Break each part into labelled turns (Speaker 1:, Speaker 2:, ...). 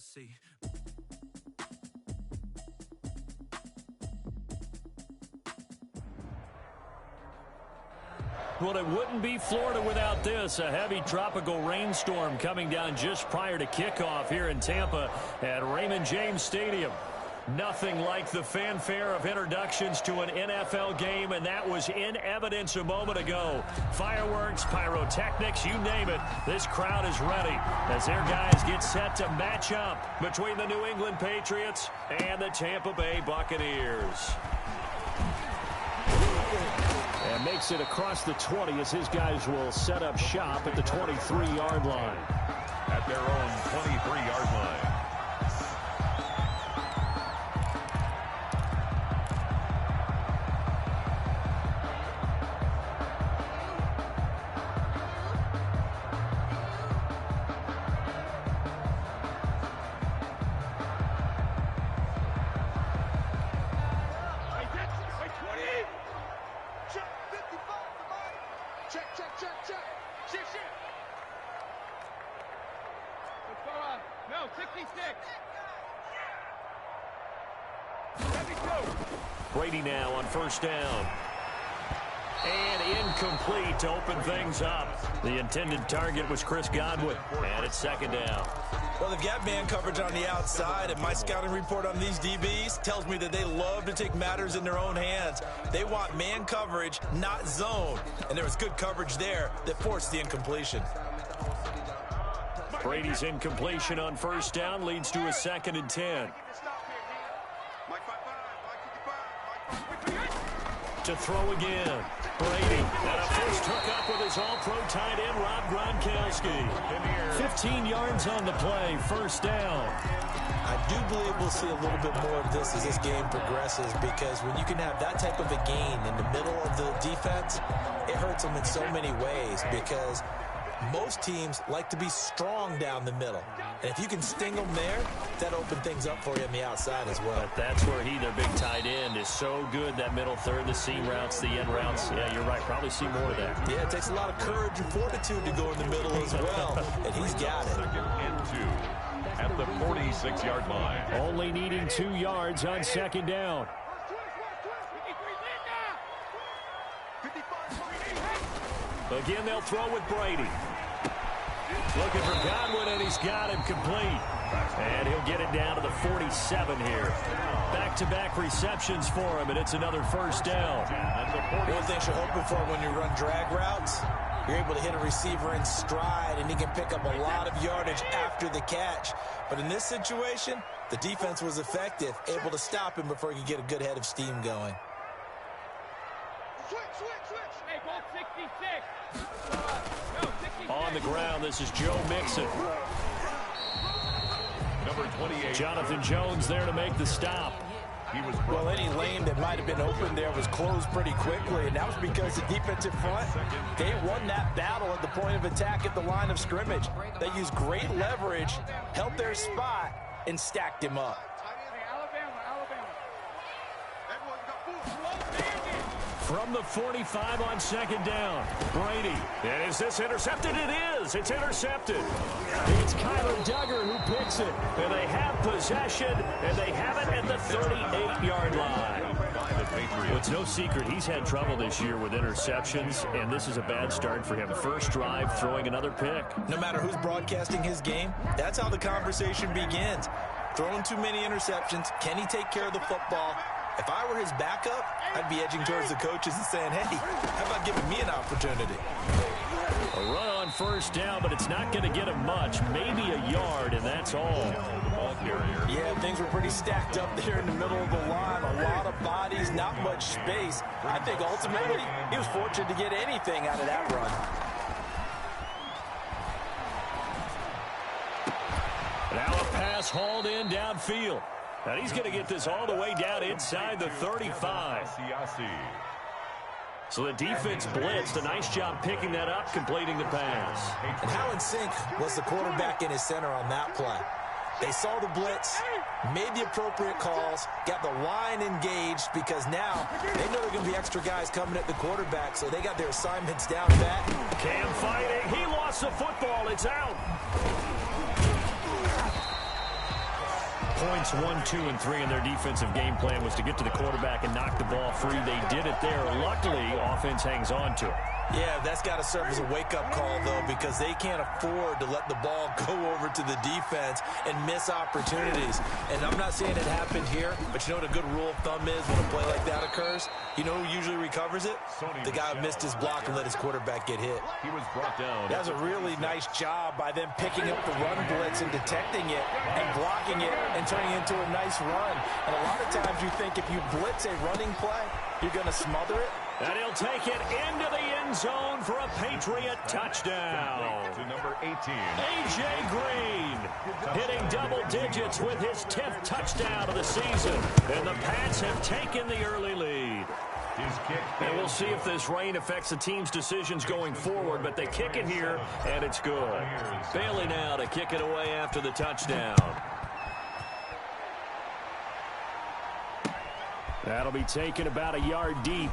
Speaker 1: let's see.
Speaker 2: Well, it wouldn't be Florida without this. A heavy tropical rainstorm coming down just prior to kickoff here in Tampa at Raymond James Stadium. Nothing like the fanfare of introductions to an NFL game, and that was in evidence a moment ago. Fireworks, pyrotechnics, you name it. This crowd is ready as their guys get set to match up between the New England Patriots and the Tampa Bay Buccaneers. And makes it across the 20 as his guys will set up shop at the 23-yard line.
Speaker 3: At their own 23-yard line.
Speaker 2: Brady now on first down. And incomplete to open things up. The intended target was Chris Godwin. And it's second down.
Speaker 4: Well, they've got man coverage on the outside, and my scouting report on these DBs tells me that they love to take matters in their own hands. They want man coverage, not zone. And there was good coverage there that forced the incompletion.
Speaker 2: Brady's incompletion on first down leads to a 2nd and 10. To throw again. Brady. And a first hookup with his all-pro tight end, Rob Gronkowski. 15 yards on the play. First down.
Speaker 4: I do believe we'll see a little bit more of this as this game progresses, because when you can have that type of a gain in the middle of the defense, it hurts them in so many ways, because most teams like to be strong down the middle. And if you can sting them there, that opens things up for you on the outside as well.
Speaker 2: But that's where their big tight end, is so good. That middle third, the seam routes, the end routes. Yeah, you're right. Probably see more of that.
Speaker 4: Yeah, it takes a lot of courage and fortitude to go in the middle as well. And he's got it.
Speaker 3: 2nd and 2 at the 46-yard line.
Speaker 2: Only needing 2 yards on second down. Again, they'll throw with Brady. Looking for Godwin, and he's got him complete. And he'll get it down to the 47 here. Back-to-back receptions for him, and it's another first down.
Speaker 4: One thing you're hoping for when you run drag routes, you're able to hit a receiver in stride, and he can pick up a lot of yardage after the catch. But in this situation, the defense was effective, able to stop him before he could get a good head of steam going.
Speaker 2: On the ground, this is Joe Mixon.
Speaker 3: Number 28.
Speaker 2: Jonathan Jones there to make the stop.
Speaker 4: Well, any lane that might have been open there was closed pretty quickly, and that was because the defensive front, they won that battle at the point of attack at the line of scrimmage. They used great leverage, held their spot, and stacked him up.
Speaker 2: From the 45 on second down, Brady. And is this intercepted? It is. It's intercepted. It's Kyler Duggar who picks it. And they have possession, and they have it at the 38-yard line. Well, it's no secret he's had trouble this year with interceptions, and this is a bad start for him. First drive, throwing another pick.
Speaker 4: No matter who's broadcasting his game, that's how the conversation begins. Throwing too many interceptions. Can he take care of the football? If I were his backup, I'd be edging towards the coaches and saying, hey, how about giving me an opportunity?
Speaker 2: A run on first down, but it's not going to get him much. Maybe a yard, and that's all.
Speaker 4: Yeah, things were pretty stacked up there in the middle of the line. A lot of bodies, not much space. I think ultimately he was fortunate to get anything out of that run.
Speaker 2: Now a pass hauled in downfield. And he's going to get this all the way down inside the 35. So the defense blitzed. A nice job picking that up, completing the pass.
Speaker 4: And how in sync was the quarterback in his center on that play? They saw the blitz, made the appropriate calls, got the line engaged, because now they know there are going to be extra guys coming at the quarterback, so they got their assignments down pat.
Speaker 2: Cam fighting. He lost the football. It's out. points 1, 2, and 3 in their defensive game plan was to get to the quarterback and knock the ball free. They did it there. Luckily, offense hangs on to it.
Speaker 4: Yeah, that's got to serve as a wake-up call, though, because they can't afford to let the ball go over to the defense and miss opportunities. And I'm not saying it happened here, but you know what a good rule of thumb is when a play like that occurs? You know who usually recovers it? The guy who missed his block and let his quarterback get hit.
Speaker 3: He was brought down.
Speaker 4: That was a really nice job by them picking up the run blitz and detecting it and blocking it and turning it into a nice run. And a lot of times you think if you blitz a running play, you're going to smother it.
Speaker 2: And he'll take it into the end zone for a Patriot touchdown.
Speaker 3: To number 18.
Speaker 2: A.J. Green hitting double digits with his 10th touchdown of the season. And the Pats have taken the early lead. And we'll see if this rain affects the team's decisions going forward, but they kick it here, and it's good. Bailey now to kick it away after the touchdown. That'll be taken about a yard deep.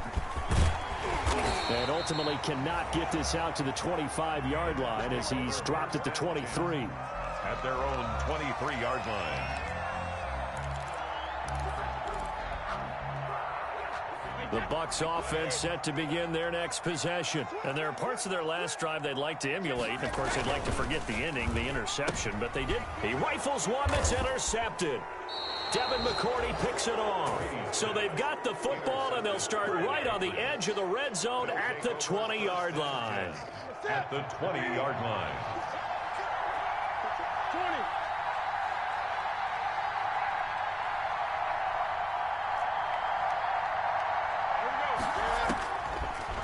Speaker 2: And ultimately cannot get this out to the 25-yard line as he's dropped at the 23.
Speaker 3: At their own 23-yard line.
Speaker 2: The Bucs offense set to begin their next possession. And there are parts of their last drive they'd like to emulate. And of course, they'd like to forget the ending, the interception, but they did. He rifles one that's intercepted. Devin McCourty picks it off. So they've got the football, and they'll start right on the edge of the red zone at the 20-yard line.
Speaker 3: At the 20-yard line.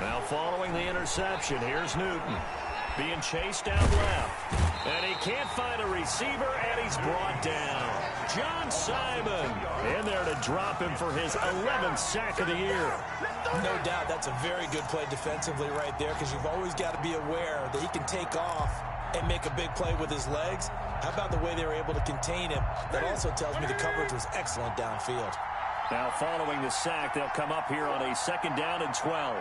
Speaker 2: Now following the interception, here's Newton. Being chased down left. And he can't find a receiver, and he's brought down. John Simon in there to drop him for his 11th sack of the year.
Speaker 4: No doubt that's a very good play defensively right there, because you've always got to be aware that he can take off and make a big play with his legs. How about the way they were able to contain him? That also tells me the coverage was excellent downfield.
Speaker 2: Now following the sack, they'll come up here on a 2nd down and 12.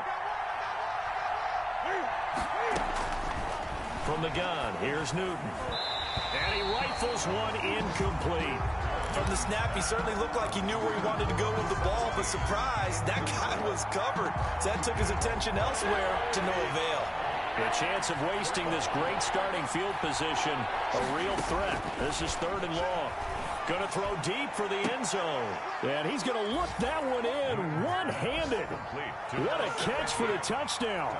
Speaker 2: From the gun, here's Newton. And he rifles one incomplete.
Speaker 4: From the snap, he certainly looked like he knew where he wanted to go with the ball, but surprise, that guy was covered. So that took his attention elsewhere to no avail.
Speaker 2: A chance of wasting this great starting field position, a real threat. This is 3rd and long. Going to throw deep for the end zone. And he's going to look that one in one-handed. What a catch for the touchdown.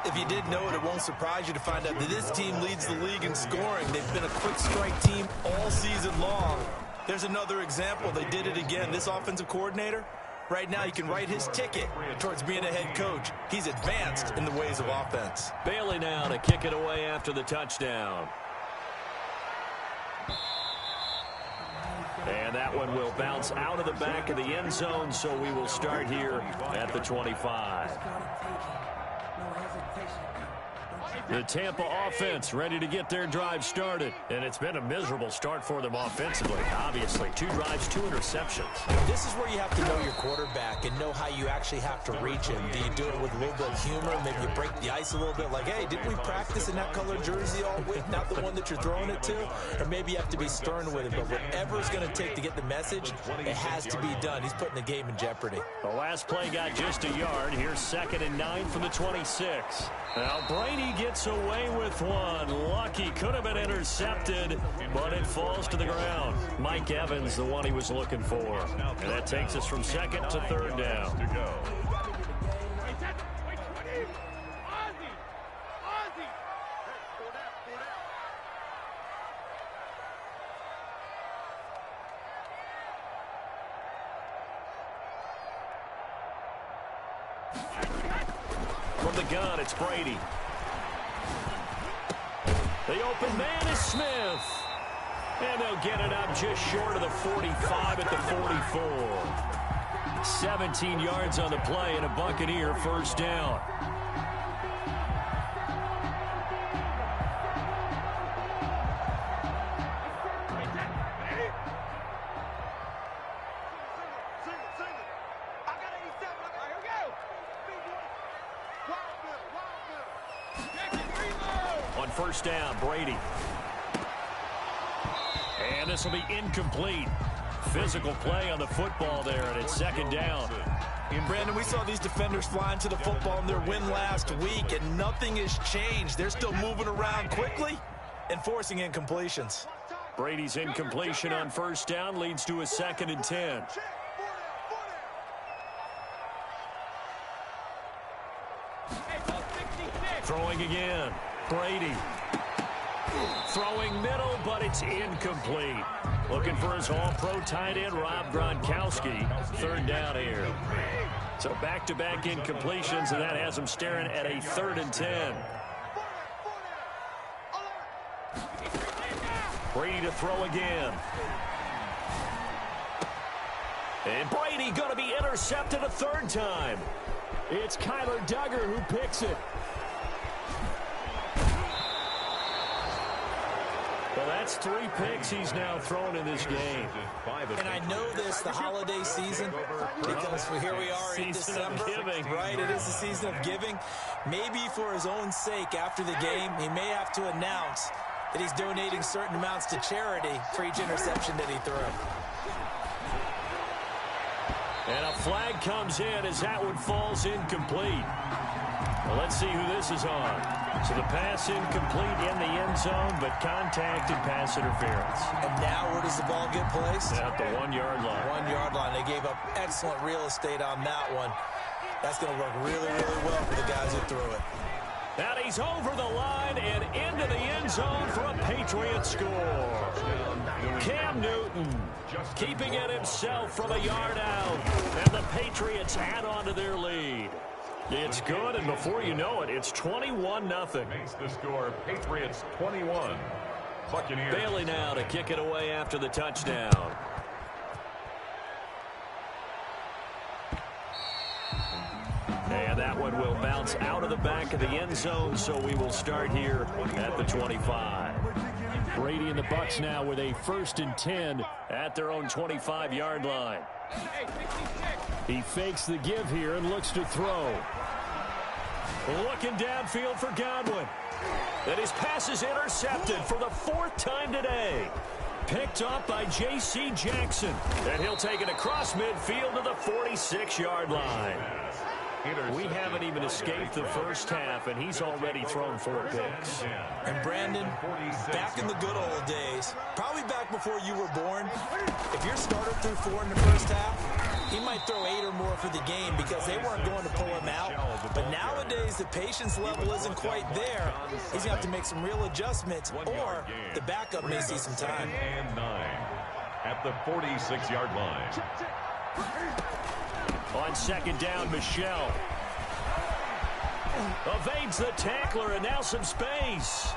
Speaker 4: If you didn't know it, it won't surprise you to find out that this team leads the league in scoring. They've been a quick strike team all season long. There's another example. They did it again. This offensive coordinator, right now, he can write his ticket towards being a head coach. He's advanced in the ways of offense.
Speaker 2: Bailey now to kick it away after the touchdown. And that one will bounce out of the back of the end zone, so we will start here at the 25. The Tampa offense ready to get their drive started. And it's been a miserable start for them offensively, obviously. 2 drives, 2 interceptions.
Speaker 4: This is where you have to know your quarterback and know how you actually have to reach him. Do you do it with a little bit of humor? Maybe you break the ice a little bit, like, hey, didn't we practice in that color jersey all week? Not the one that you're throwing it to? Or maybe you have to be stern with it. But whatever it's going to take to get the message, it has to be done. He's putting the game in jeopardy.
Speaker 2: The last play got just a yard. Here's 2nd and 9 from the 26. Now Brady gets away with one. Lucky, could have been intercepted, but it falls to the ground. Mike Evans, the one he was looking for. And that takes us from 2nd to 3rd down. From the gun, it's Brady. The open man is Smith. And they'll get it up just short of the 45 at the 44. 17 yards on the play and a Buccaneer 1st down. On 1st down, Brady. And this will be incomplete. physical play on the football there, and it's second down.
Speaker 4: Brandon, we saw these defenders flying to the football in their win last week, and nothing has changed. They're still moving around quickly and forcing incompletions.
Speaker 2: Brady's incompletion on first down leads to a 2nd and 10. Throwing again. Brady. Throwing middle, but it's incomplete. Looking for his all-pro tight end, Rob Gronkowski. 3rd down here. So back-to-back incompletions, and that has him staring at a 3rd and 10. Brady to throw again. And Brady going to be intercepted a 3rd time. It's Kyler Duggar who picks it. Well, that's 3 picks he's now thrown in this game.
Speaker 4: And I know this, the holiday season, because here we are in December. Right, it is the season of giving. Maybe for his own sake, after the game, he may have to announce that he's donating certain amounts to charity for each interception that he threw.
Speaker 2: And a flag comes in as that one falls incomplete. Well, let's see who this is on. So the pass incomplete in the end zone, but contact and pass interference.
Speaker 4: And now where does the ball get placed?
Speaker 2: At the 1-yard line.
Speaker 4: 1-yard line. They gave up excellent real estate on that one. That's going to work really, really well for the guys who threw it.
Speaker 2: And he's over the line and into the end zone for a Patriot score. Cam Newton keeping it himself from a yard out. And the Patriots add on to their lead. It's good, and before you know it, it's 21-0.
Speaker 3: Makes the score Patriots 21. Buccaneers.
Speaker 2: Bailey now to kick it away after the touchdown. And that one will bounce out of the back of the end zone, so we will start here at the 25. Brady and the Bucs now with a 1st and 10 at their own 25-yard line. He fakes the give here and looks to throw. Looking downfield for Godwin. And his pass is intercepted for the 4th time today. Picked up by J.C. Jackson. And he'll take it across midfield to the 46-yard line. We haven't even escaped the first half, and he's already thrown 4 picks.
Speaker 4: And Brandon, back in the good old days, probably back before you were born, if your starter threw 4 in the first half, he might throw 8 or more for the game because they weren't going to pull him out. But nowadays, the patience level isn't quite there. He's going to have to make some real adjustments, or the backup may see some time.
Speaker 3: And 9 at the 46-yard line.
Speaker 2: On 2nd down, Michelle evades the tackler, and now some space.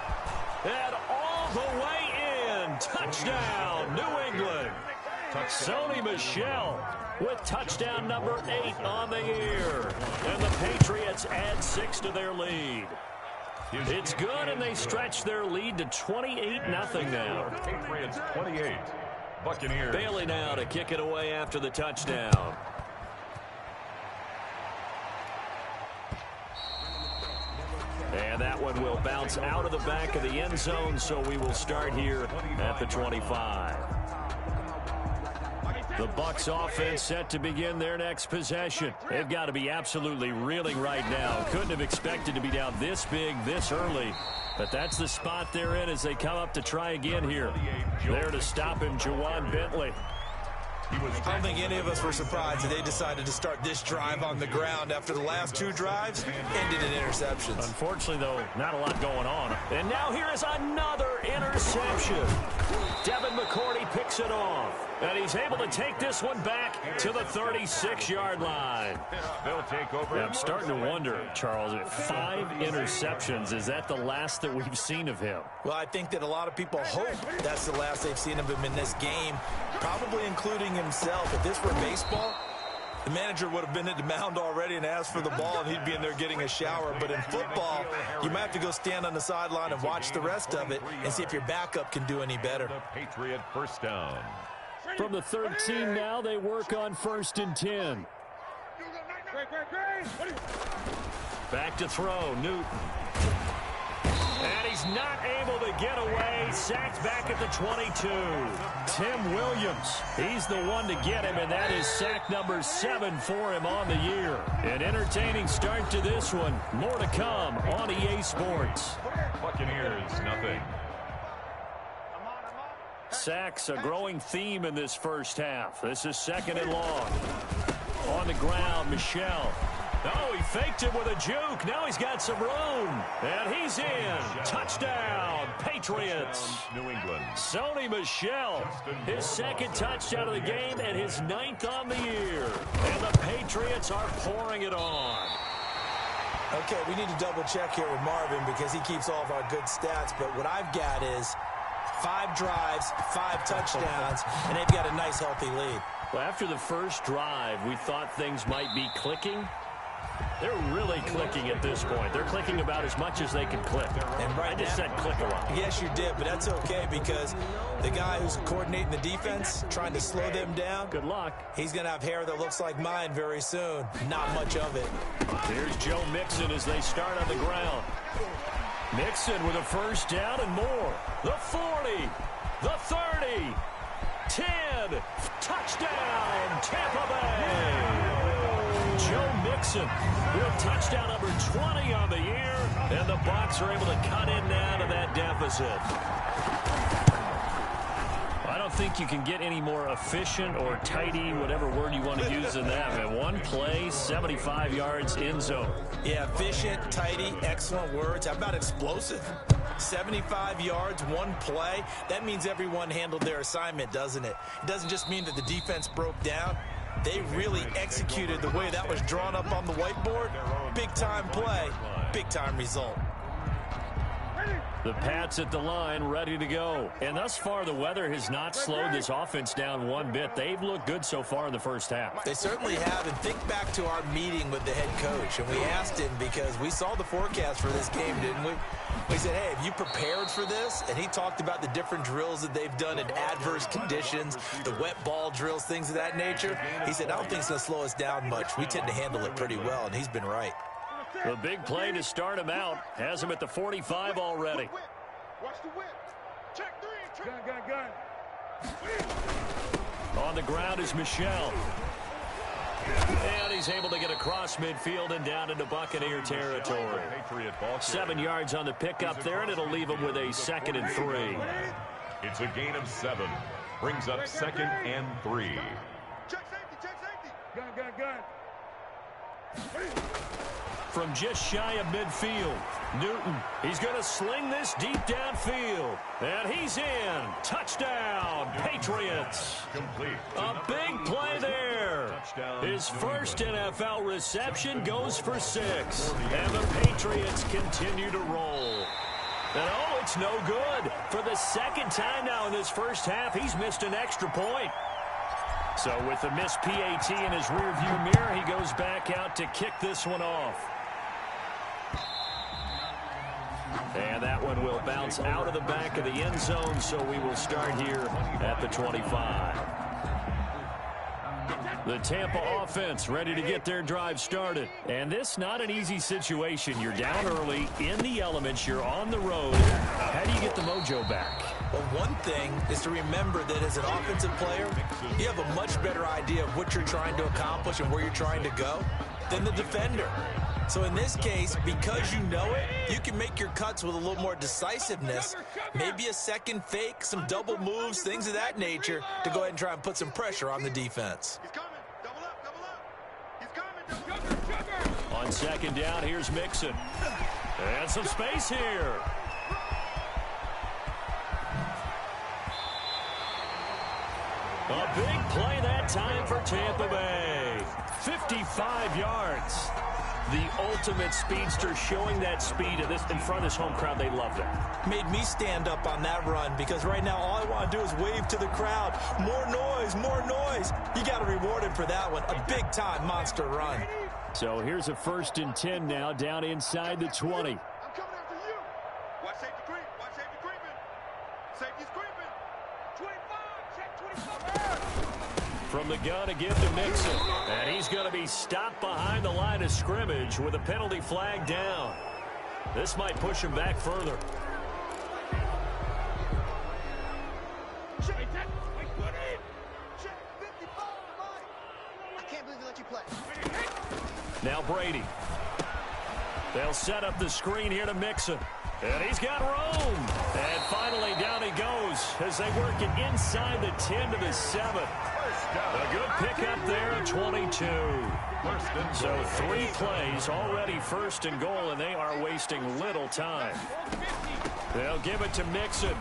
Speaker 2: And all the way in. Touchdown, New England. Sony Michel with touchdown number 8 on the year. And the Patriots add 6 to their lead. It's good, and they stretch their lead to 28-0 now.
Speaker 3: Patriots 28. Buccaneers.
Speaker 2: Bailey now to kick it away after the touchdown. And that one will bounce out of the back of the end zone, so we will start here at the 25. The Bucs offense set to begin their next possession. They've got to be absolutely reeling right now. Couldn't have expected to be down this big, this early. But that's the spot they're in as they come up to try again here. There to stop him, Juwan Bentley.
Speaker 4: I don't think any of us were surprised that they decided to start this drive on the ground after the last 2 drives ended in interceptions.
Speaker 2: Unfortunately, though, not a lot going on. And now here is another interception. Devin McCourty picks it off. And he's able to take this one back to the 36-yard line.
Speaker 3: They'll take over.
Speaker 2: Yeah, I'm starting to wonder, Charles, 5 interceptions. Is that the last that we've seen of him?
Speaker 4: Well, I think that a lot of people hope that's the last they've seen of him in this game, probably including himself. If this were baseball, the manager would have been at the mound already and asked for the ball, and he'd be in there getting a shower. But in football, you might have to go stand on the sideline and watch the rest of it and see if your backup can do any better.
Speaker 3: The Patriot 1st down.
Speaker 2: From the 13 now, they work on 1st and 10. Back to throw, Newton. And he's not able to get away. Sacked back at the 22. Tim Williams, he's the one to get him, and that is sack number 7 for him on the year. An entertaining start to this one. More to come on EA Sports.
Speaker 3: Buccaneers, nothing.
Speaker 2: Sacks, a growing theme in this first half. This is 2nd and long. On the ground, Michel. Oh, he faked it with a juke. Now he's got some room. And he's in. Touchdown, Patriots.
Speaker 3: New England.
Speaker 2: Sony Michel, his 2nd touchdown of the game and his 9th on the year. And the Patriots are pouring it on.
Speaker 4: Okay, we need to double check here with Marvin because he keeps all of our good stats. But what I've got is 5 drives, 5 touchdowns, and they've got a nice, healthy lead.
Speaker 2: Well, after the first drive, we thought things might be clicking. They're really clicking at this point. They're clicking about as much as they can click.
Speaker 4: And right
Speaker 2: I just said click a lot.
Speaker 4: Yes, you did, but that's okay because the guy who's coordinating the defense, trying to slow them down.
Speaker 2: Good luck.
Speaker 4: He's going to have hair that looks like mine very soon. Not much of it.
Speaker 2: Here's Joe Mixon as they start on the ground. Mixon with a first down and more. The 40, the 30, 10, touchdown, Tampa Bay. Joe Mixon with touchdown number 20 on the year, and the Bucs are able to cut in now to that deficit. I don't think you can get any more efficient or tidy, whatever word you want to use in that. Man, one play, 75 yards in zone.
Speaker 4: Yeah, efficient, tidy, excellent words. How about explosive? 75 yards, one play. That means everyone handled their assignment, doesn't it? It doesn't just mean that the defense broke down. They really executed the way that was drawn up on the whiteboard. Big-time play, big-time result.
Speaker 2: The Pats at the line, ready to go. And thus far, the weather has not slowed this offense down one bit. They've looked good so far in the first half.
Speaker 4: They certainly have. And think back to our meeting with the head coach. And we asked him because we saw the forecast for this game, didn't we? We said, hey, have you prepared for this? And he talked about the different drills that they've done in adverse conditions, the wet ball drills, things of that nature. He said, I don't think it's going to slow us down much. We tend to handle it pretty well, and he's been right.
Speaker 2: The big play to start him out has him at the 45 already.
Speaker 1: Watch the whip. Check 3. Gun.
Speaker 2: On the ground is Michel. And he's able to get across midfield and down into Buccaneer territory. 7 yards on the pickup there, and it'll leave him with a 2nd and 3.
Speaker 3: It's a gain of 7. Brings up 2nd and 3.
Speaker 1: Check safety. Gun.
Speaker 2: From just shy of midfield, Newton, he's going to sling this deep downfield. And he's in. Touchdown, Patriots.
Speaker 3: Complete.
Speaker 2: A big play there. His first NFL reception goes for 6. And the Patriots continue to roll. And oh, it's no good. For the 2nd time now in this first half, he's missed an extra point. So with the missed PAT in his rearview mirror, he goes back out to kick this one off. And that one will bounce out of the back of the end zone, so we will start here at the 25. The Tampa offense ready to get their drive started. And this not an easy situation. You're down early, in the elements, you're on the road. How do you get the mojo back?
Speaker 4: Well, one thing is to remember that as an offensive player, you have a much better idea of what you're trying to accomplish and where you're trying to go than the defender. So in this case, because you know it, you can make your cuts with a little more decisiveness. Maybe a second fake, some double moves, things of that nature to go ahead and try and put some pressure on the defense.
Speaker 1: He's coming. Double up. He's coming.
Speaker 2: On 2nd down, here's Mixon. And some space here. A big play that time for Tampa Bay. 55 yards. The ultimate speedster, showing that speed in front of this home crowd. They love that.
Speaker 4: Made me stand up on that run because right now all I want to do is wave to the crowd. More noise, more noise. You got to reward him for that one. A big-time monster run.
Speaker 2: So here's a 1st and 10 now down inside the 20.
Speaker 1: I'm coming after you. Watch safety creep. Watch safety creeping. Safety's creeping. 25. Check 25.
Speaker 2: From the gun again to Mixon. And he's going to be stopped behind the line of scrimmage with a penalty flag down. This might push him back further.
Speaker 5: I can't believe they let you play.
Speaker 2: Now Brady. They'll set up the screen here to Mixon. And he's got room. And finally down he goes as they work it inside the 10 to the 7. A good pickup there at 22. So 3 plays already first and goal, and they are wasting little time. They'll give it to Mixon.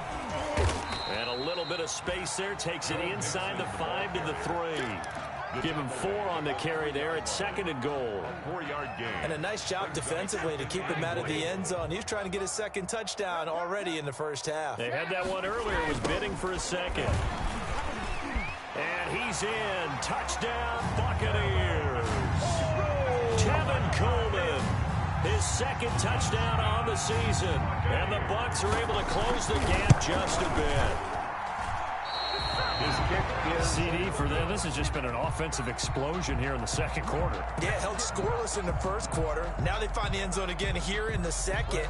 Speaker 2: And a little bit of space there takes it inside the 5 to the 3. Give him 4 on the carry there at 2nd and goal.
Speaker 3: 4-yard gain.
Speaker 4: And a nice job defensively to keep him out of the end zone. He was trying to get his 2nd touchdown already in the first half.
Speaker 2: They had that one earlier, was bidding for a 2nd. And he's in. Touchdown, Buccaneers. Tevin Coleman, his 2nd touchdown on the season. And the Bucs are able to close the gap just a bit.
Speaker 3: His kick is
Speaker 2: CD for them. This has just been an offensive explosion here in the 2nd quarter.
Speaker 4: Yeah, held scoreless in the 1st quarter. Now they find the end zone again here in the 2nd.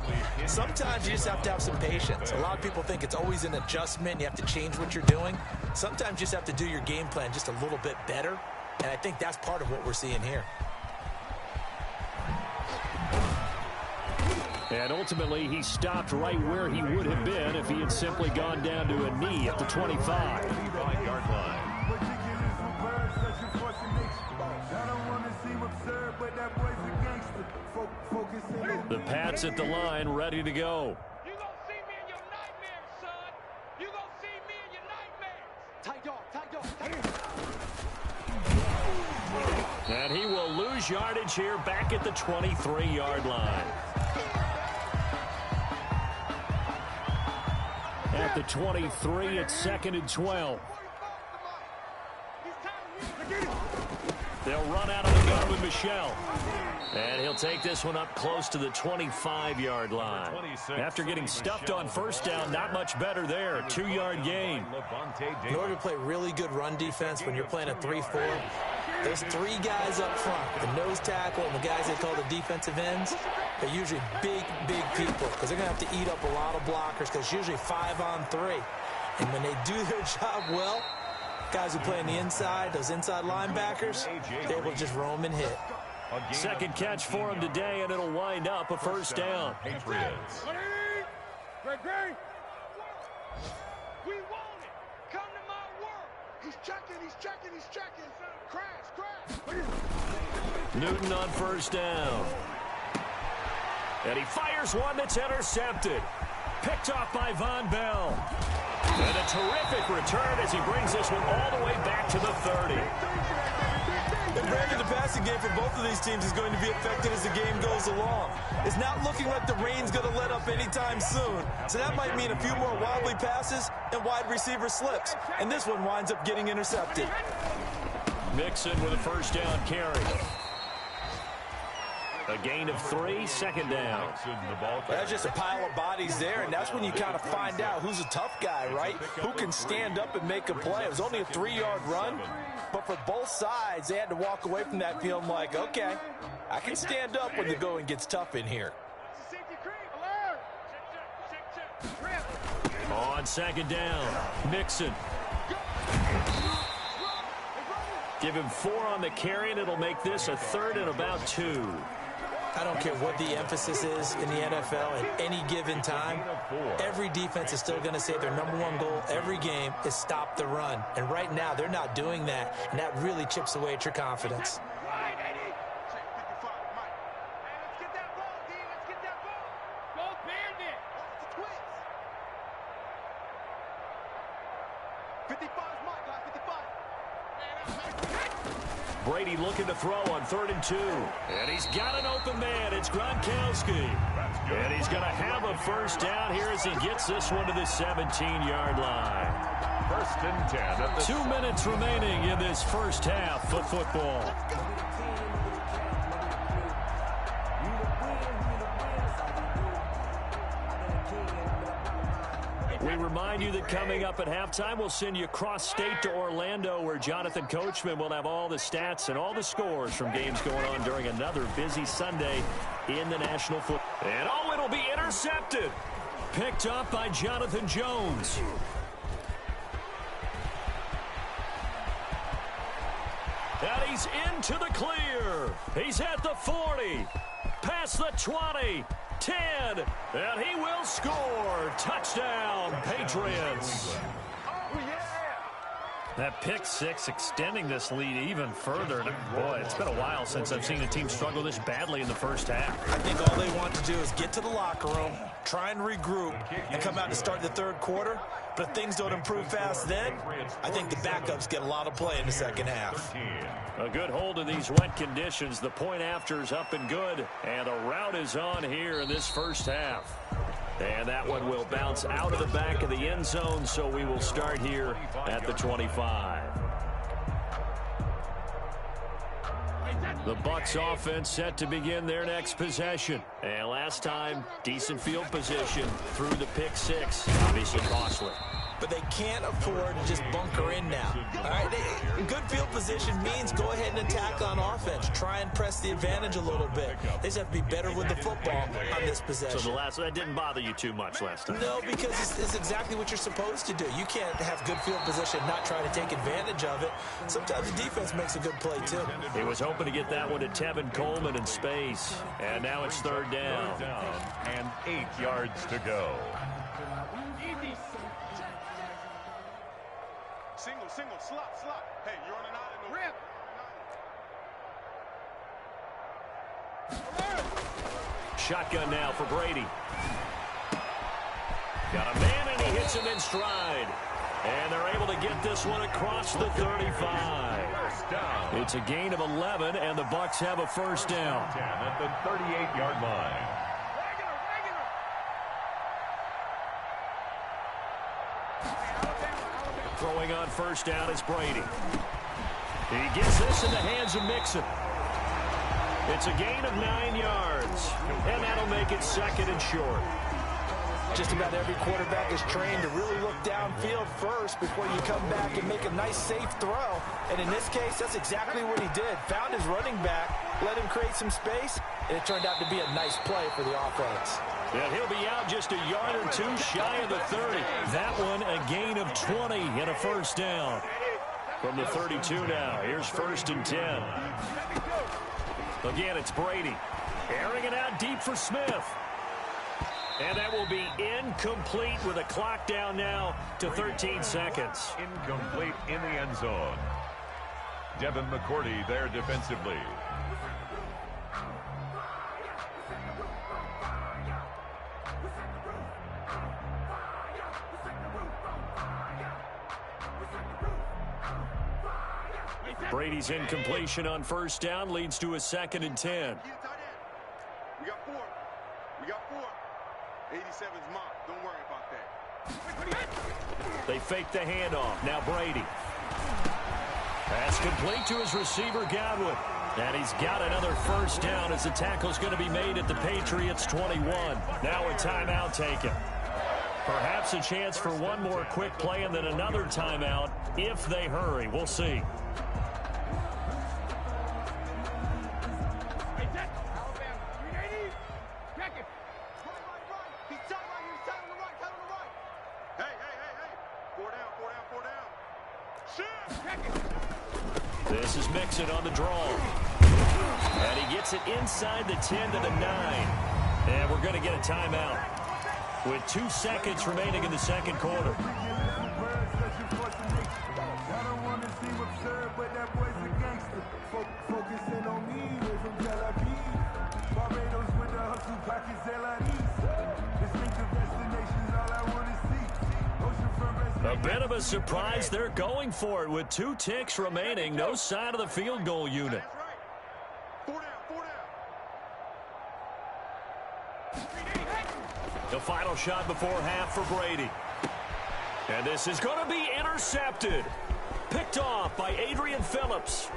Speaker 4: Sometimes you just have to have some patience. A lot of people think it's always an adjustment. You have to change what you're doing. Sometimes you just have to do your game plan just a little bit better. And I think that's part of what we're seeing here.
Speaker 2: And ultimately, he stopped right where he would have been if he had simply gone down to a knee at the 25.
Speaker 3: 25-yard line.
Speaker 2: The Pats at the line, ready to go.
Speaker 1: You gonna see me in your nightmares, son. You gonna see me in your nightmares.
Speaker 5: Tight dog, tight dog, tight dog.
Speaker 2: And he will lose yardage here back at the 23-yard line. At the 23, it's 2nd and 12. They'll run out of the gun with Michel. And he'll take this one up close to the 25-yard line. After getting stuffed on 1st down, not much better there. 2-yard gain.
Speaker 4: In order to play really good run defense when you're playing a 3-4, those 3 guys up front, the nose tackle and the guys they call the defensive ends, they're usually big people because they're going to have to eat up a lot of blockers because it's usually 5-on-3. And when they do their job well, guys who play on the inside, those inside linebackers, they're able to just roam and hit.
Speaker 2: 2nd catch for him today, and it'll wind up a 1st down.
Speaker 3: Patriots.
Speaker 1: Great. We want it. Come to my work. He's checking. Crash.
Speaker 2: Newton on 1st down. And he fires one that's intercepted. Picked off by Von Bell. And a terrific return as he brings this one all the way back to the 30.
Speaker 4: And Brandon, the passing game for both of these teams is going to be affected as the game goes along. It's not looking like the rain's going to let up anytime soon. So that might mean a few more wobbly passes and wide receiver slips. And this one winds up getting intercepted.
Speaker 2: Mixon with a 1st down carry. A gain of 3, 2nd down.
Speaker 4: That's just a pile of bodies there, and that's when you kind of find out who's a tough guy, right? Who can stand up and make a play. It was only a 3-yard run, but for both sides, they had to walk away from that feeling like, okay, I can stand up when the going gets tough in here.
Speaker 2: On 2nd down, Mixon. Give him 4 on the carry, and it'll make this a 3rd and about 2.
Speaker 4: I don't care what the emphasis is in the NFL at any given time. Every defense is still going to say their #1 goal every game is stop the run. And right now, they're not doing that, and that really chips away at your confidence.
Speaker 2: Brady looking to throw on 3rd and 2. And he's got an open man. It's Gronkowski. And he's going to have a 1st down here as he gets this one to the 17-yard line.
Speaker 3: 1st and 10. At the
Speaker 2: 2 minutes remaining in this 1st half of football. We remind you that coming up at halftime, we'll send you cross-state to Orlando, where Jonathan Coachman will have all the stats and all the scores from games going on during another busy Sunday in the National Football. And, oh, it'll be intercepted. Picked up by Jonathan Jones. And he's into the clear. He's at the 40. Past the 20. 10. And he will score. Touchdown, Patriots. That pick six extending this lead even further. Boy, it's been a while since I've seen a team struggle this badly in the first half.
Speaker 4: I think all they want to do is get to the locker room, try and regroup, and come out to start the third quarter. But if things don't improve fast then, I think the backups get a lot of play in the second half.
Speaker 2: A good hold in these wet conditions. The point after is up and good. And the route is on here in this first half. And that one will bounce out of the back of the end zone, so we will start here at the 25. The Bucs offense set to begin their next possession. And last time, decent field position through the pick six. Obviously costly.
Speaker 4: But they can't afford to just bunker in now. All right, good field position means go ahead and attack on offense. Try and press the advantage a little bit. They just have to be better with the football on this possession.
Speaker 2: So that didn't bother you too much last time?
Speaker 4: No, because it's exactly what you're supposed to do. You can't have good field position and not try to take advantage of it. Sometimes the defense makes a good play, too.
Speaker 2: He was hoping to get that one to Tevin Coleman in space. And now it's third down.
Speaker 3: And 8 yards to go.
Speaker 1: Single, slot. Hey, you're on an island. Rip.
Speaker 2: Shotgun now for Brady. Got a man, and he hits him in stride. And they're able to get this one across the 35. It's a gain of 11, and the Bucs have a first down.
Speaker 3: 10 at the 38-yard line.
Speaker 2: Throwing on first down is Brady. He gets this in the hands of Mixon. It's a gain of 9 yards, and that'll make it second and short.
Speaker 4: Just about every quarterback is trained to really look downfield first before you come back and make a nice, safe throw. And in this case, that's exactly what he did. Found his running back, let him create some space, and it turned out to be a nice play for the offense.
Speaker 2: And he'll be out just a yard or two shy of the 30. That one a gain of 20 and a first down. From the 32 now, here's first and 10. Again, it's Brady. Airing it out deep for Smith. And that will be incomplete with a clock down now to 13 seconds.
Speaker 3: Incomplete in the end zone. Devin McCourty there defensively.
Speaker 2: Brady's incompletion on first down leads to a second and 10.
Speaker 1: We got four. 87's mine. Don't worry about that.
Speaker 2: They fake the handoff. Now Brady. Pass complete to his receiver, Godwin. And he's got another first down as the tackle's going to be made at the Patriots' 21. Now a timeout taken. Perhaps a chance for one more quick play and then another timeout if they hurry. We'll see. This is Mixon on the draw. And he gets it inside the 10 to the 9. And we're going to get a timeout with 2 seconds remaining in the second quarter. A bit of a surprise. They're going for it with 2 ticks remaining. No sign of the field goal unit. The final shot before half for Brady. And this is going to be intercepted. Picked off by Adrian Phillips.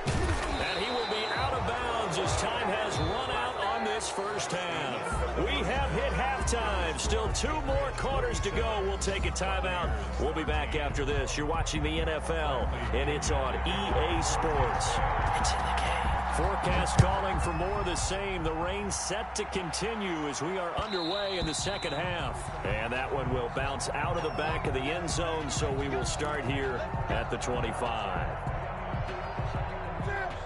Speaker 2: And he will be out of bounds as time has run out on this first half. We have hit halftime. Still 2 more quarters to go. We'll take a timeout. We'll be back after this. You're watching the NFL, and it's on EA Sports. It's in the game. Forecast calling for more of the same. The rain set to continue as we are underway in the second half. And that one will bounce out of the back of the end zone, so we will start here at the 25.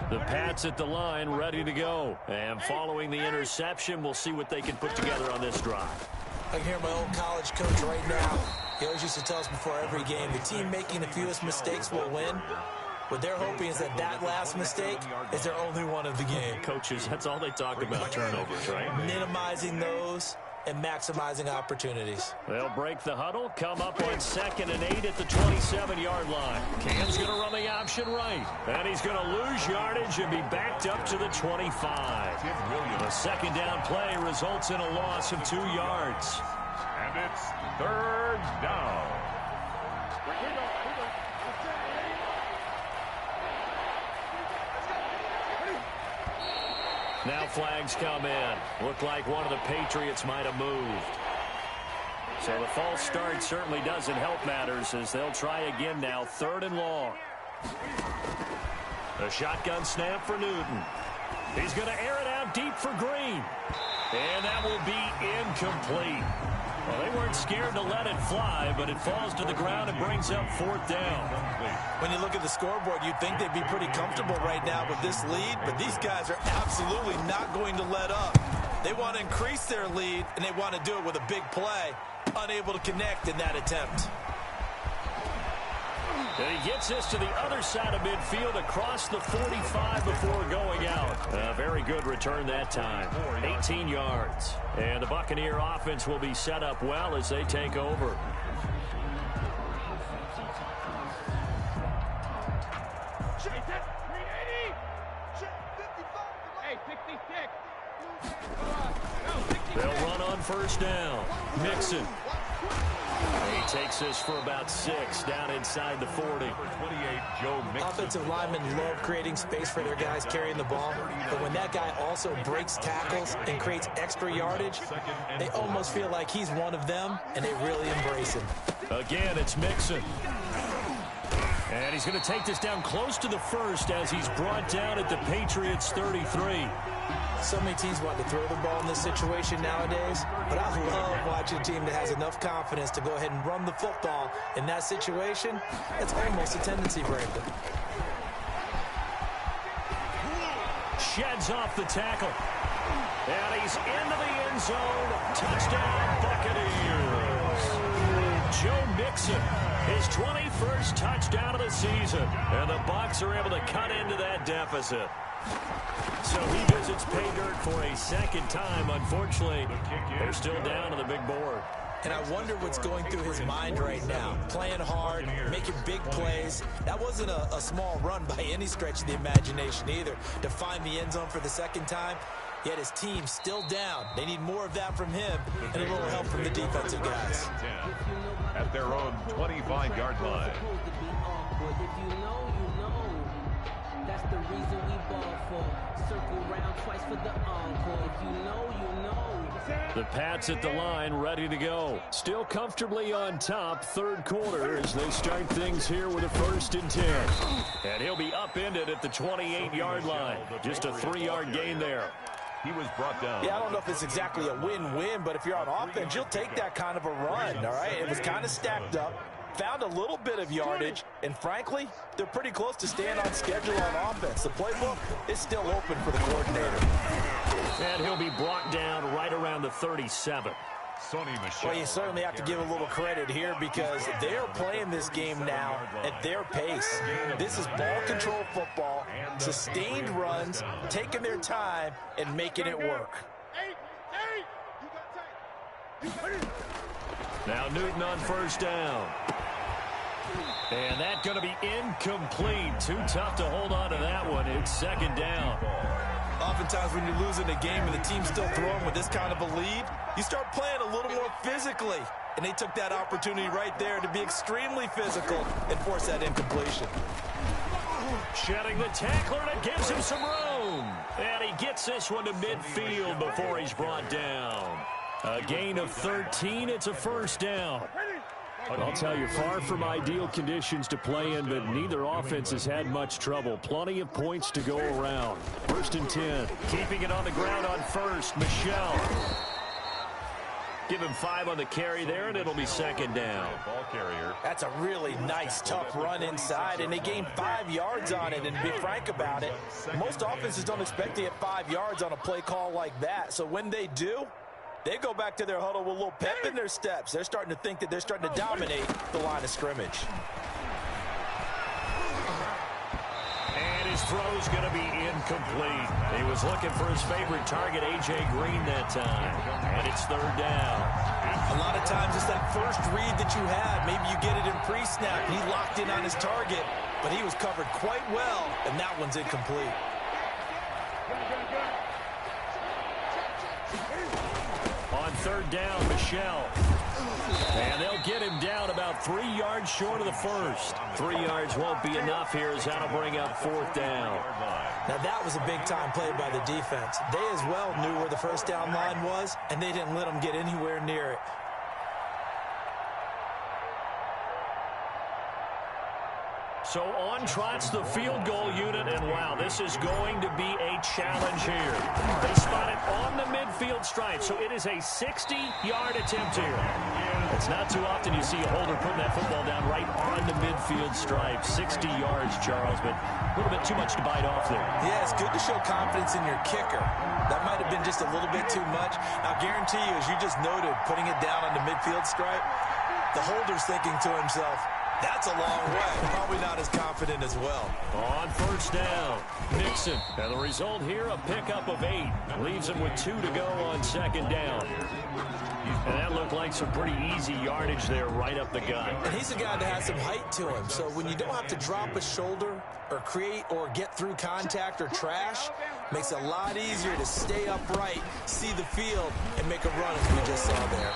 Speaker 2: The Pats at the line, ready to go. And following the interception, we'll see what they can put together on this drive.
Speaker 4: I can hear my old college coach right now. He always used to tell us before every game, the team making the fewest mistakes will win. What they're hoping is that last mistake is their only one of the game.
Speaker 2: Coaches, that's all they talk about, turnovers, right?
Speaker 4: Minimizing those and maximizing opportunities.
Speaker 2: They'll break the huddle, come up on 2nd and 8 at the 27-yard line. Cam's going to run the option right. And he's going to lose yardage and be backed up to the 25. The second down play results in a loss of 2 yards.
Speaker 3: And it's 3rd down.
Speaker 2: Now flags come in. Looked like one of the Patriots might have moved. So the false start certainly doesn't help matters as they'll try again now. 3rd and long. A shotgun snap for Newton. He's going to air it out deep for Green. And that will be incomplete. Well, they weren't scared to let it fly, but it falls to the ground and brings up 4th down.
Speaker 4: When you look at the scoreboard, you'd think they'd be pretty comfortable right now with this lead, but these guys are absolutely not going to let up. They want to increase their lead, and they want to do it with a big play. Unable to connect in that attempt.
Speaker 2: And he gets us to the other side of midfield across the 45 before going out. A very good return that time. 18 yards. And the Buccaneer offense will be set up well as they take over. They'll run on 1st down. Mixon. He takes this for about 6 down inside the 40.
Speaker 4: Offensive linemen love creating space for their guys carrying the ball, but when that guy also breaks tackles and creates extra yardage, they almost feel like he's one of them, and they really embrace him.
Speaker 2: Again, it's Mixon. And he's going to take this down close to the 1st as he's brought down at the Patriots' 33.
Speaker 4: So many teams want to throw the ball in this situation nowadays, but I love watching a team that has enough confidence to go ahead and run the football in that situation. It's almost a tendency breaker.
Speaker 2: Sheds off the tackle. And he's into the end zone. Touchdown, Buccaneers. Joe Mixon, his 21st touchdown of the season. And the Bucs are able to cut into that deficit. So he visits pay dirt for a 2nd time. Unfortunately, they're still down on the big board.
Speaker 4: And I wonder what's going through his mind right now. Playing hard, making big plays. That wasn't a small run by any stretch of the imagination either. To find the end zone for the 2nd time, yet his team still down. They need more of that from him and a little help from the defensive guys.
Speaker 3: At their own 25-yard line.
Speaker 6: That's the reason we ball for. Circle round twice for the encore. If you know, you know.
Speaker 2: The Pats at the line, ready to go. Still comfortably on top, 3rd quarter as they start things here with a 1st and 10. And he'll be upended at the 28-yard line. Just a 3-yard gain there.
Speaker 3: He was brought down.
Speaker 4: Yeah, I don't know if it's exactly a win-win, but if you're on offense, you'll take that kind of a run, all right? It was kind of stacked up. Found a little bit of yardage, and frankly, they're pretty close to staying on schedule on offense. The playbook is still open for the coordinator.
Speaker 2: And he'll be brought down right around the 37.
Speaker 4: Well, you certainly have to give a little credit here because they're playing this game now at their pace. This is ball control football, sustained runs, taking their time, and making it work.
Speaker 2: Now Newton on 1st down. And that's going to be incomplete. Too tough to hold on to that one. It's 2nd down.
Speaker 4: Oftentimes when you're losing a game and the team's still throwing with this kind of a lead, you start playing a little more physically. And they took that opportunity right there to be extremely physical and force that incompletion.
Speaker 2: Shedding the tackler, and it gives him some room. And he gets this one to midfield before he's brought down. A gain of 13. It's a 1st down. I'll tell you, far from ideal conditions to play in, but neither offense has had much trouble. Plenty of points to go around. 1st and 10. Keeping it on the ground on first. Michelle. Give him 5 on the carry there, and it'll be 2nd down.
Speaker 3: Ball carrier.
Speaker 4: That's a really nice, tough run inside, and they gained 5 yards on it. And to be frank about it, most offenses don't expect to get 5 yards on a play call like that. So when they do, they go back to their huddle with a little pep in their steps. They're starting to think that they're starting to dominate the line of scrimmage.
Speaker 2: And his throw's going to be incomplete. He was looking for his favorite target, A.J. Green, that time. And it's 3rd down.
Speaker 4: A lot of times it's that first read that you have. Maybe you get it in pre-snap. He locked in on his target, but he was covered quite well, and that one's incomplete.
Speaker 2: On 3rd down, Michelle. And they'll get him down about 3 yards short of the first. 3 yards won't be enough here as that'll bring up 4th down.
Speaker 4: Now that was a big-time play by the defense. They as well knew where the 1st down line was, and they didn't let them get anywhere near it.
Speaker 2: So on trots the field goal unit, and wow, this is going to be a challenge here. They spot it on the midfield stripe, so it is a 60-yard attempt here. It's not too often you see a holder putting that football down right on the midfield stripe. 60 yards, Charles, but a little bit too much to bite off there.
Speaker 4: Yeah, it's good to show confidence in your kicker. That might have been just a little bit too much. I'll guarantee you, as you just noted, putting it down on the midfield stripe, the holder's thinking to himself, that's a long way. Probably not as confident as well.
Speaker 2: On 1st down, Nixon. And the result here, a pickup of 8. Leaves him with 2 to go on 2nd down. And that looked like some pretty easy yardage there right up the gut.
Speaker 4: And he's a guy that has some height to him. So when you don't have to drop a shoulder or create or get through contact or trash, makes it a lot easier to stay upright, see the field, and make a run as we just saw there.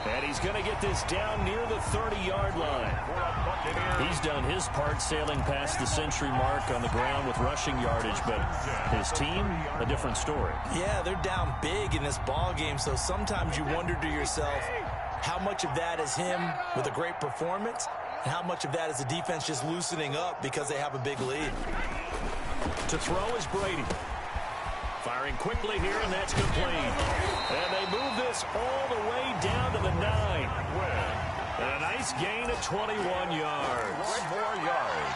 Speaker 2: And he's going to get this down near the 30-yard line. He's done his part sailing past the century mark on the ground with rushing yardage, but his team, a different story.
Speaker 4: Yeah, they're down big in this ball game, so sometimes you wonder to yourself how much of that is him with a great performance and how much of that is the defense just loosening up because they have a big lead.
Speaker 2: To throw is Brady. Firing quickly here, and that's complete. And they move this all the way down to the 9. And a nice gain of 21 yards.
Speaker 3: 1 more yard.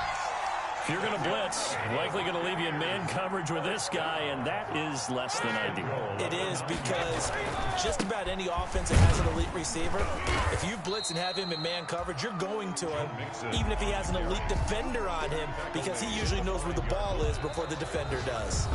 Speaker 2: If you're going to blitz, likely going to leave you in man coverage with this guy, and that is less than ideal.
Speaker 4: It is, because just about any offense that has an elite receiver, if you blitz and have him in man coverage, you're going to him, even if he has an elite defender on him, because he usually knows where the ball is before the defender does.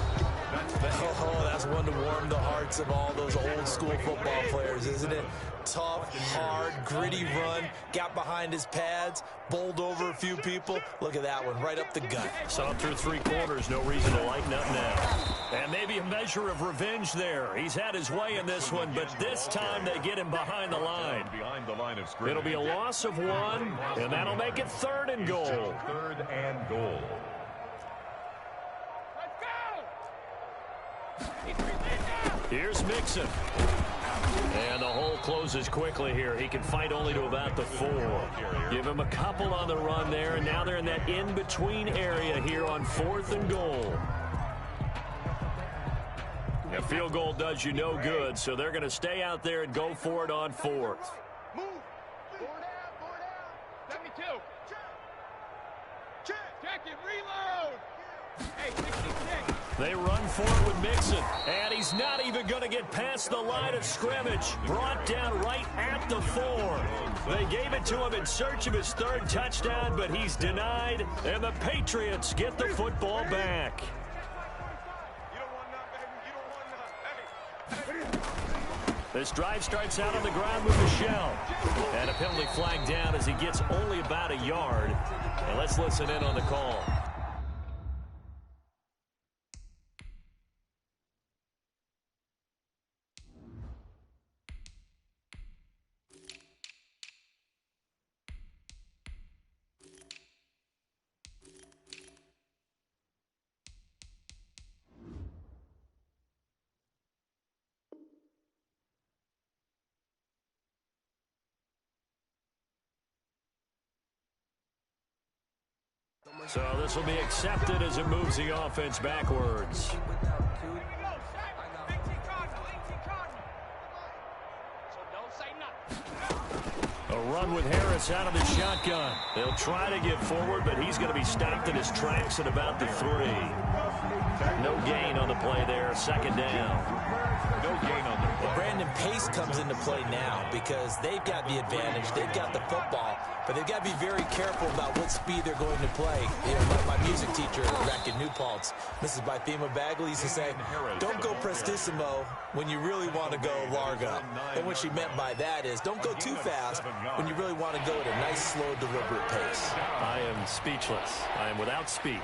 Speaker 4: Oh, that's one to warm the hearts of all those old school football players, isn't it? Tough, hard, gritty run, got behind his pads, bowled over a few people. Look at that one, right up the gut.
Speaker 2: Saw it through 3 quarters, no reason to lighten up now. And maybe a measure of revenge there. He's had his way in this one, but this time they get him behind the line.
Speaker 3: Behind the line of scrimmage.
Speaker 2: It'll be a loss of 1, and that'll make it 3rd and goal.
Speaker 3: 3rd and goal.
Speaker 2: Here's Mixon. And the hole closes quickly here. He can fight only to about the 4. Give him a couple on the run there, and now they're in that in-between area here on 4th and goal. A field goal does you no good, so they're going to stay out there and go for it on 4th.
Speaker 1: Move. 4 down. 72. Check it. Reload. Hey, 66.
Speaker 2: They run for it with Mixon, and he's not even going to get past the line of scrimmage. Brought down right at the 4. They gave it to him in search of his 3rd touchdown, but he's denied, and the Patriots get the football back. This drive starts out on the ground with Michelle. And a penalty flag down as he gets only about a yard. And let's listen in on the call. So this will be accepted as it moves the offense backwards. A run with Harris out of the shotgun. They'll try to get forward, but he's going to be stopped in his tracks at about the 3. No gain on the play there. Second down.
Speaker 3: No gain on the play.
Speaker 4: Brandon, pace comes into play now because they've got the advantage. They've got the football, but they've got to be very careful about what speed they're going to play. You know, my music teacher back in New Paltz, Mrs. Bythema Bagley, used to say, don't go prestissimo when you really want to go largo. And what she meant by that is don't go too fast when you really want to go at a nice, slow, deliberate pace.
Speaker 2: I am speechless. I am without speech.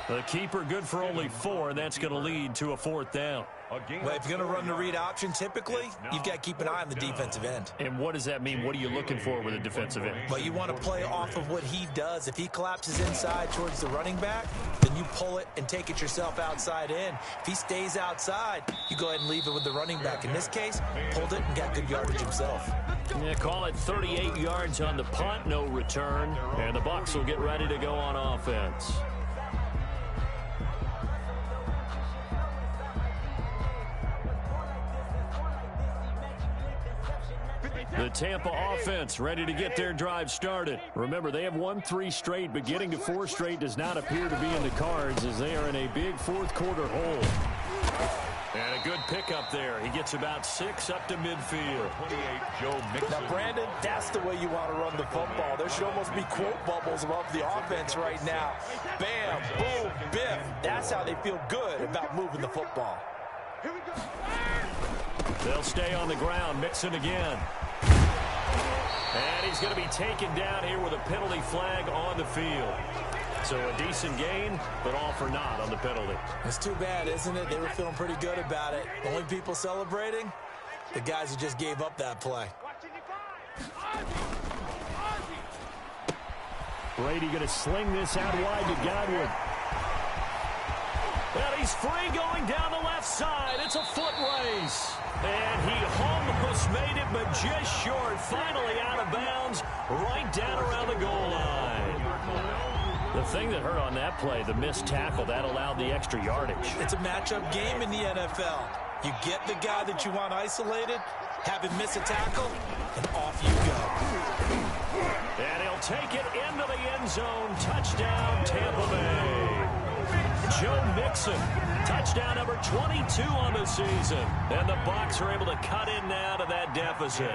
Speaker 2: The keeper good for only 4, and that's going to lead to a 4th down.
Speaker 4: Well, if you're going to run the read option, typically, you've got to keep an eye on the defensive end.
Speaker 2: And what does that mean? What are you looking for with a defensive end?
Speaker 4: Well, you want to play off of what he does. If he collapses inside towards the running back, then you pull it and take it yourself outside in. If he stays outside, you go ahead and leave it with the running back. In this case, pulled it and got good yardage himself.
Speaker 2: Yeah, call it 38 yards on the punt, no return. And the Bucs will get ready to go on offense. The Tampa offense ready to get their drive started. Remember, they have won 3 straight, but getting to 4 straight does not appear to be in the cards as they are in a big 4th quarter hole. And a good pickup there. He gets about 6 up to midfield.
Speaker 3: 28, Joe Mixon.
Speaker 4: Now, Brandon, that's the way you want to run the football. There should almost be quote bubbles above the offense right now. Bam, boom, biff. That's how they feel good about moving the football.
Speaker 2: They'll stay on the ground. Mixon again. And he's going to be taken down here with a penalty flag on the field. So a decent gain, but all for naught on the penalty.
Speaker 4: It's too bad, isn't it? They were feeling pretty good about it. The only people celebrating, the guys who just gave up that play.
Speaker 2: Brady going to sling this out wide to Godwin. Well, he's free going down the left side. It's a foot race. And he almost made it, but just short. Finally out of bounds, right down around the goal line. The thing that hurt on that play, the missed tackle, that allowed the extra yardage.
Speaker 4: It's a matchup game in the NFL. You get the guy that you want isolated, have him miss a tackle, and off you go.
Speaker 2: And he'll take it into the end zone. Touchdown, Tampa Bay. Joe Mixon, touchdown number 22 on the season. And the Bucs are able to cut in now to that deficit.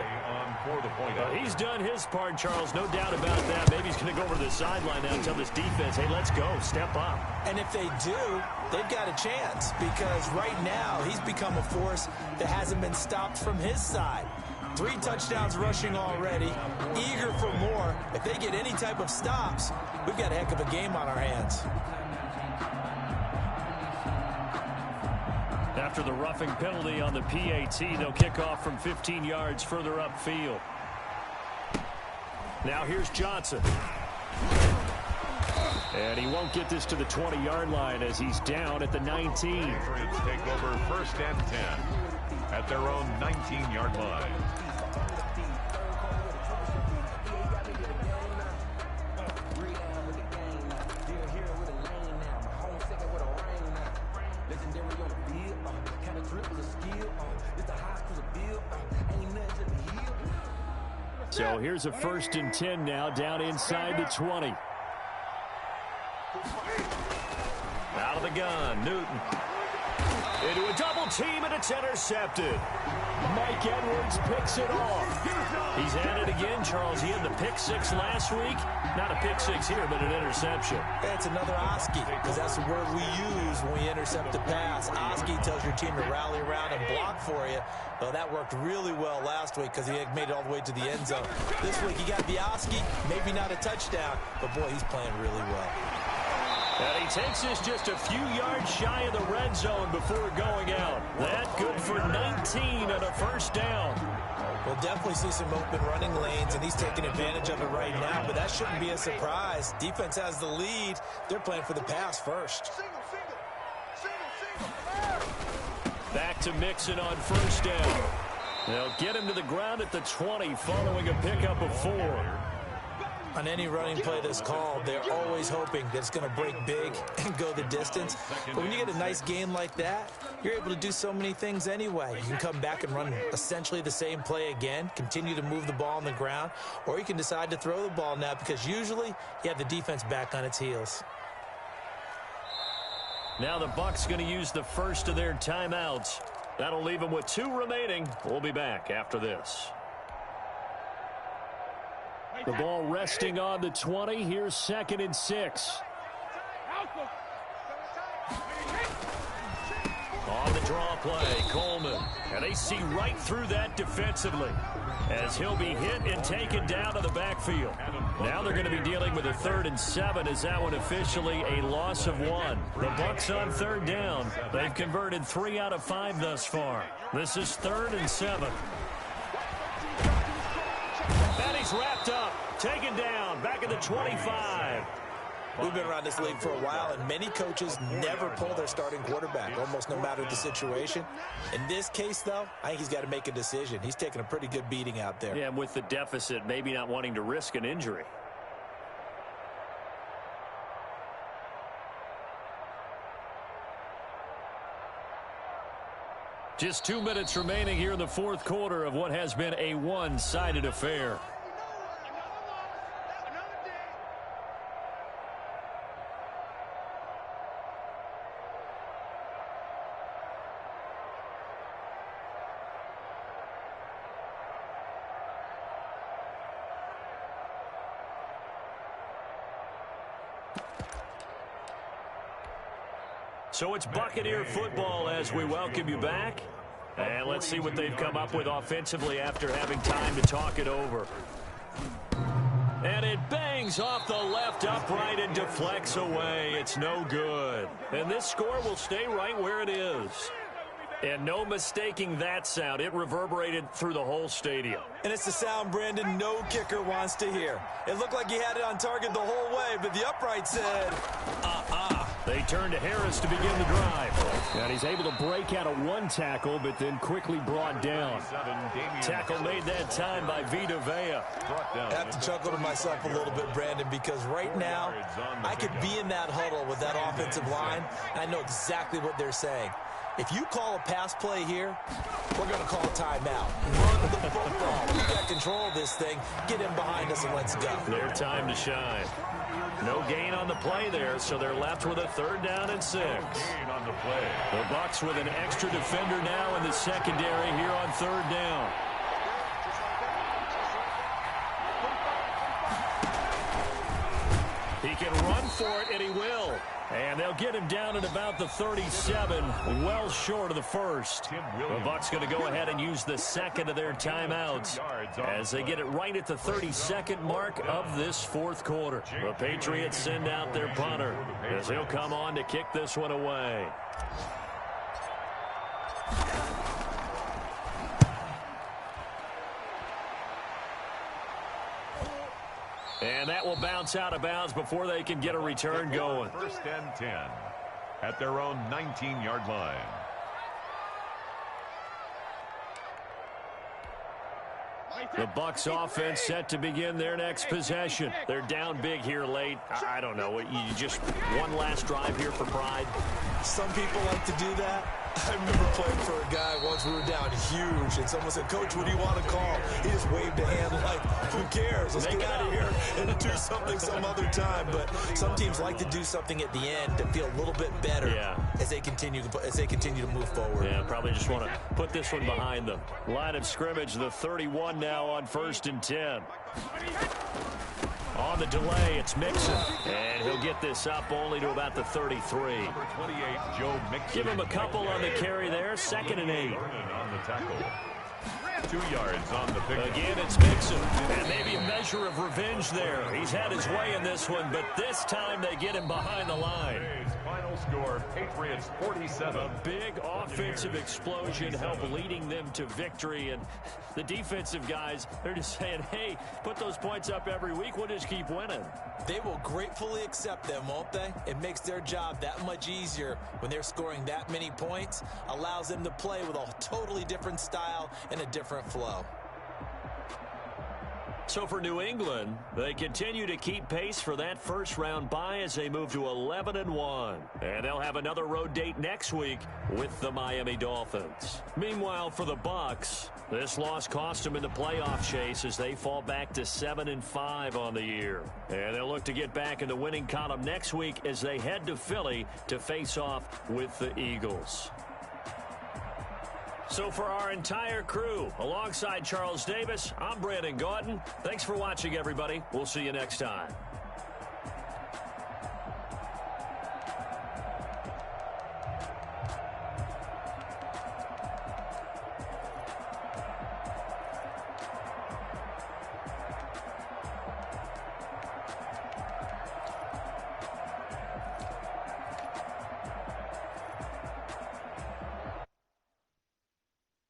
Speaker 2: He's done his part, Charles, no doubt about that. Maybe he's going to go over to the sideline now and tell this defense, hey, let's go, step up.
Speaker 4: And if they do, they've got a chance because right now he's become a force that hasn't been stopped from his side. 3 touchdowns rushing already, eager for more. If they get any type of stops, we've got a heck of a game on our hands.
Speaker 2: After the roughing penalty on the PAT, they'll kick off from 15 yards further upfield. Now here's Johnson. And he won't get this to the 20-yard line as he's down at the 19.
Speaker 3: Patriots take over 1st and 10 at their own 19-yard line.
Speaker 2: So here's a 1st and 10 now, down inside the 20. Out of the gun, Newton. Into a double team, and it's intercepted. Mike Edwards picks it off. He's at it again, Charles. He had the pick 6 last week. Not a pick 6 here, but an interception.
Speaker 4: It's another Oski, because that's the word we use when we intercept a pass. Oski tells your team to rally around and block for you. Well, that worked really well last week because he had made it all the way to the end zone. This week he got the Oski, maybe not a touchdown, but boy, he's playing really well.
Speaker 2: And he takes this just a few yards shy of the red zone before going out. That good for 19 and a 1st down.
Speaker 4: We'll definitely see some open running lanes, and he's taking advantage of it right now, but that shouldn't be a surprise. Defense has the lead. They're playing for the pass first.
Speaker 2: Back to Mixon on 1st down. They'll get him to the ground at the 20 following a pickup of 4.
Speaker 4: On any running play that's called, they're always hoping that it's going to break big and go the distance. But when you get a nice gain like that, you're able to do so many things anyway. You can come back and run essentially the same play again, continue to move the ball on the ground, or you can decide to throw the ball now because usually you have the defense back on its heels.
Speaker 2: Now the Bucs going to use the first of their timeouts. That'll leave them with 2 remaining. We'll be back after this. The ball resting on the 20. Here's 2nd and 6. On the draw play, Coleman. And they see right through that defensively as he'll be hit and taken down to the backfield. Now they're going to be dealing with a 3rd and 7 as that one officially a loss of 1. The Bucs on 3rd down. They've converted 3 out of 5 thus far. This is 3rd and 7. And he's wrapped up, taken down, back at the 25.
Speaker 4: We've been around this league for a while, and many coaches never pull their starting quarterback, almost no matter the situation. In this case, though, I think he's got to make a decision. He's taking a pretty good beating out there.
Speaker 2: Yeah, and with the deficit, maybe not wanting to risk an injury. Just 2 minutes remaining here in the 4th quarter of what has been a one-sided affair. So it's Buccaneer football as we welcome you back. And let's see what they've come up with offensively after having time to talk it over. And it bangs off the left upright and deflects away. It's no good. And this score will stay right where it is. And no mistaking that sound. It reverberated through the whole stadium.
Speaker 4: And it's the sound, Brandon, no kicker wants to hear. It looked like he had it on target the whole way, but the upright said,
Speaker 2: They turn to Harris to begin the drive. And he's able to break out of 1 tackle, but then quickly brought down. Tackle made that time by Vita Vea.
Speaker 4: I have to chuckle to myself a little bit, Brandon, because right now I could be in that huddle with that offensive line, and I know exactly what they're saying. If you call a pass play here, we're going to call a timeout. Run the football. We got control of this thing. Get in behind us and let's go.
Speaker 2: Their time to shine. No gain on the play there, so they're left with a 3rd down and 6. The Bucs with an extra defender now in the secondary here on 3rd down. He can run for it, and he will. And they'll get him down at about the 37, well short of the 1st. The Bucs going to go ahead and use the 2nd of their timeouts as they get it right at the 32nd mark of this 4th quarter. The Patriots send out their punter as he'll come on to kick this one away. And that will bounce out of bounds before they can get a return going.
Speaker 3: 1st and 10 at their own 19-yard line.
Speaker 2: The Bucs offense set to begin their next possession. They're down big here late. I don't know. You just one last drive here for pride.
Speaker 4: Some people like to do that. I remember playing for a guy once. We were down huge, and someone said, "Coach, what do you want to call?" He just waved a hand like, "Who cares? Let's get out of here and do something some other time." But some teams like to do something at the end to feel a little bit better as they continue to move forward.
Speaker 2: Yeah, probably just want to put this one behind them. Line of scrimmage, the 31 now on 1st and 10. On the delay, it's Mixon. And he'll get this up only to about the 33.
Speaker 3: Number 28, Joe Mixon.
Speaker 2: Give him a couple on the carry there. 2nd and 8.
Speaker 3: On the tackle. 2 yards on the pick.
Speaker 2: Again, it's Mixon. And maybe a measure measure of revenge there. He's had his way in this one, but this time they get him behind the line.
Speaker 3: Final score, Patriots 47.
Speaker 2: A big offensive explosion helped leading them to victory, and the defensive guys, they're just saying, hey, put those points up every week, we'll just keep winning.
Speaker 4: They will gratefully accept them, won't they? It makes their job that much easier when they're scoring that many points, allows them to play with a totally different style and a different flow.
Speaker 2: So for New England, they continue to keep pace for that first-round bye as they move to 11-1. And they'll have another road date next week with the Miami Dolphins. Meanwhile, for the Bucs, this loss cost them in the playoff chase as they fall back to 7-5 on the year. And they'll look to get back in the winning column next week as they head to Philly to face off with the Eagles. So for our entire crew, alongside Charles Davis, I'm Brandon Gaudin. Thanks for watching, everybody. We'll see you next time.